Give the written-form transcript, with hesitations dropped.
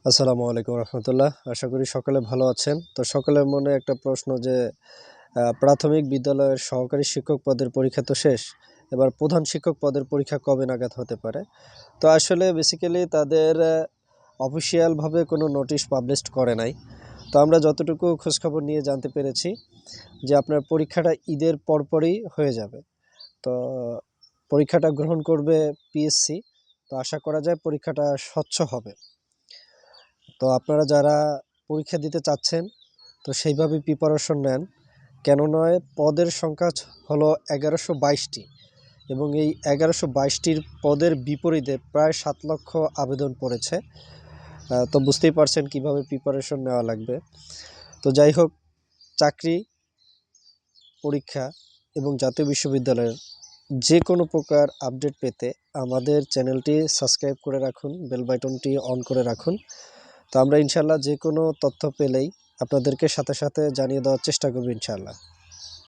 আসসালামু আলাইকুম রহমতুল্লাহ। আশা করি সকলে ভালো আছেন। তো সকলের মনে একটা প্রশ্ন যে প্রাথমিক বিদ্যালয়ের সহকারী শিক্ষক পদের পরীক্ষা তো শেষ, এবার প্রধান শিক্ষক পদের পরীক্ষা কবে নাগাদ হতে পারে? তো আসলে বেসিক্যালি তাদের অফিসিয়ালভাবে কোনো নোটিশ পাবলিশড করে নাই। তো আমরা যতটুকু খোঁজখবর নিয়ে জানতে পেরেছি যে আপনার পরীক্ষাটা ঈদের পরপরই হয়ে যাবে। তো পরীক্ষাটা গ্রহণ করবে পিএসসি। তো আশা করা যায় পরীক্ষাটা স্বচ্ছ হবে। তো আপনারা যারা পরীক্ষা দিতে চাচ্ছেন তো সেইভাবে প্রিপারেশন নেন। কেন নয়, পদের সংখ্যা হলো 1122টি এবং এই 1122টির পদের বিপরীতে প্রায় 7 লক্ষ আবেদন পড়েছে। তো বুঝতেই পারছেন কিভাবে প্রিপারেশন নেওয়া লাগবে। তো যাই হোক, চাকরি, পরীক্ষা এবং জাতীয় বিশ্ববিদ্যালয়ের যে কোনো প্রকার আপডেট পেতে আমাদের চ্যানেলটি সাবস্ক্রাইব করে রাখুন, বেল বাটনটি অন করে রাখুন। তো আমরা ইনশাল্লাহ যে কোনো তথ্য পেলেই আপনাদেরকে সাথে সাথে জানিয়ে দেওয়ার চেষ্টা করব ইনশাল্লাহ।